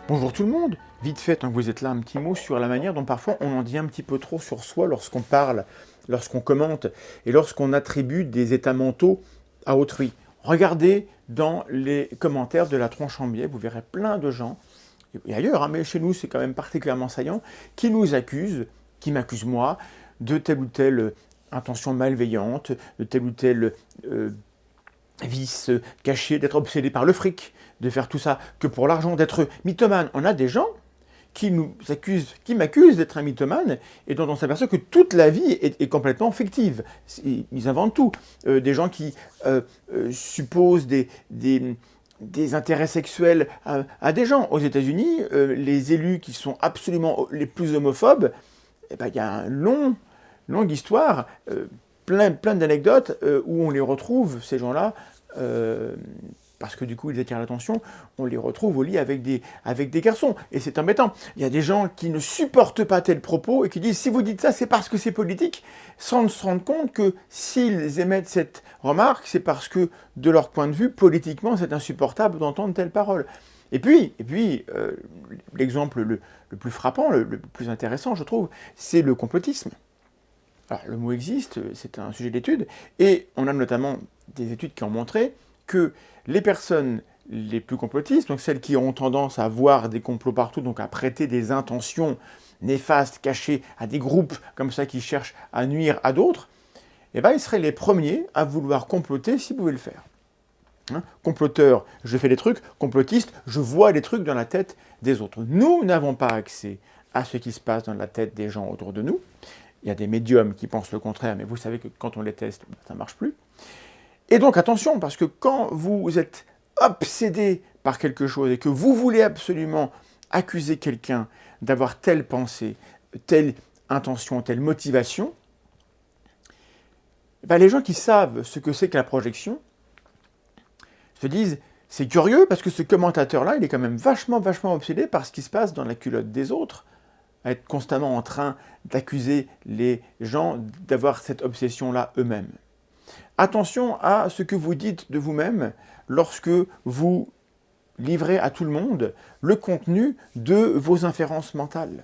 Bonjour tout le monde. Vite fait, tant que vous êtes là, un petit mot sur la manière dont parfois on en dit un petit peu trop sur soi lorsqu'on parle, lorsqu'on commente et lorsqu'on attribue des états mentaux à autrui. Regardez dans les commentaires de la tronche en biais, vous verrez plein de gens, et ailleurs, mais chez nous c'est quand même particulièrement saillant, qui nous accusent, qui m'accusent moi, de telle ou telle intention malveillante, de tel ou tel vice caché, d'être obsédé par le fric, de faire tout ça que pour l'argent, d'être mythomane. On a des gens qui nous accusent, qui m'accusent d'être un mythomane et dont on s'aperçoit que toute la vie est complètement fictive. Ils inventent tout. Des gens qui supposent des intérêts sexuels à des gens. Aux États-Unis, les élus qui sont absolument les plus homophobes, eh ben, il y a une longue histoire, plein d'anecdotes où on les retrouve, ces gens-là, parce que du coup ils attirent l'attention, on les retrouve au lit avec des garçons. Et c'est embêtant. Il y a des gens qui ne supportent pas tel propos et qui disent si vous dites ça, c'est parce que c'est politique, sans se rendre compte que s'ils émettent cette remarque, c'est parce que de leur point de vue, politiquement, c'est insupportable d'entendre telle parole. Et puis l'exemple le plus frappant, le plus intéressant, je trouve, c'est le complotisme. Alors, le mot existe, c'est un sujet d'étude, et on a notamment des études qui ont montré que les personnes les plus complotistes, donc celles qui ont tendance à voir des complots partout, donc à prêter des intentions néfastes, cachées à des groupes comme ça qui cherchent à nuire à d'autres, eh ben, ils seraient les premiers à vouloir comploter s'ils pouvaient le faire. Hein, comploteur, je fais des trucs, complotiste, je vois des trucs dans la tête des autres. Nous n'avons pas accès à ce qui se passe dans la tête des gens autour de nous. Il y a des médiums qui pensent le contraire, mais vous savez que quand on les teste, ça ne marche plus. Et donc attention, parce que quand vous êtes obsédé par quelque chose et que vous voulez absolument accuser quelqu'un d'avoir telle pensée, telle intention, telle motivation, ben les gens qui savent ce que c'est que la projection se disent c'est curieux parce que ce commentateur-là, il est quand même vachement obsédé par ce qui se passe dans la culotte des autres, à être constamment en train d'accuser les gens d'avoir cette obsession-là eux-mêmes. Attention à ce que vous dites de vous-même lorsque vous livrez à tout le monde le contenu de vos inférences mentales.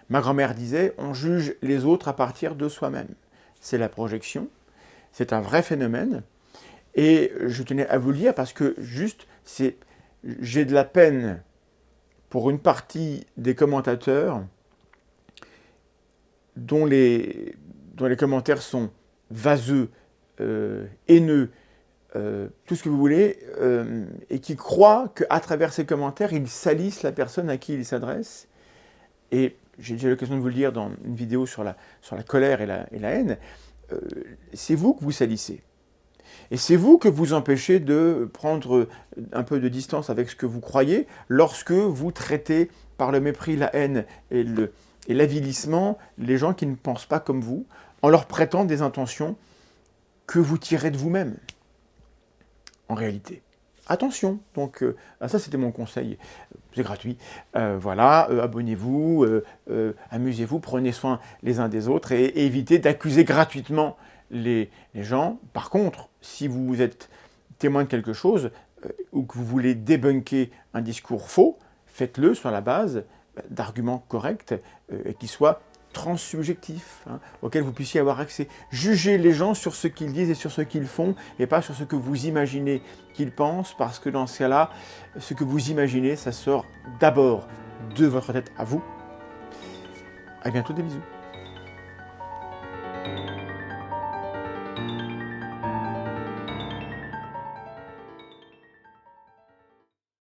Ma grand-mère disait, on juge les autres à partir de soi-même. C'est la projection, c'est un vrai phénomène, et je tenais à vous le dire parce que juste, j'ai de la peine pour une partie des commentateurs dont les commentaires sont vaseux, haineux, tout ce que vous voulez, et qui croient qu'à travers ces commentaires, ils salissent la personne à qui ils s'adressent. Et j'ai déjà eu l'occasion de vous le dire dans une vidéo sur la colère et la haine, c'est vous que vous salissez. Et c'est vous que vous empêchez de prendre un peu de distance avec ce que vous croyez lorsque vous traitez par le mépris, la haine et l'avilissement les gens qui ne pensent pas comme vous, en leur prêtant des intentions que vous tirez de vous-même, en réalité. Attention, donc ça c'était mon conseil, c'est gratuit. Voilà, abonnez-vous, amusez-vous, prenez soin les uns des autres et évitez d'accuser gratuitement les gens. Par contre, si vous êtes témoin de quelque chose ou que vous voulez débunker un discours faux, faites-le sur la base d'arguments corrects et qui soient transsubjectifs, auxquels vous puissiez avoir accès. Jugez les gens sur ce qu'ils disent et sur ce qu'ils font, et pas sur ce que vous imaginez qu'ils pensent, parce que dans ce cas-là, ce que vous imaginez, ça sort d'abord de votre tête à vous. À bientôt, des bisous.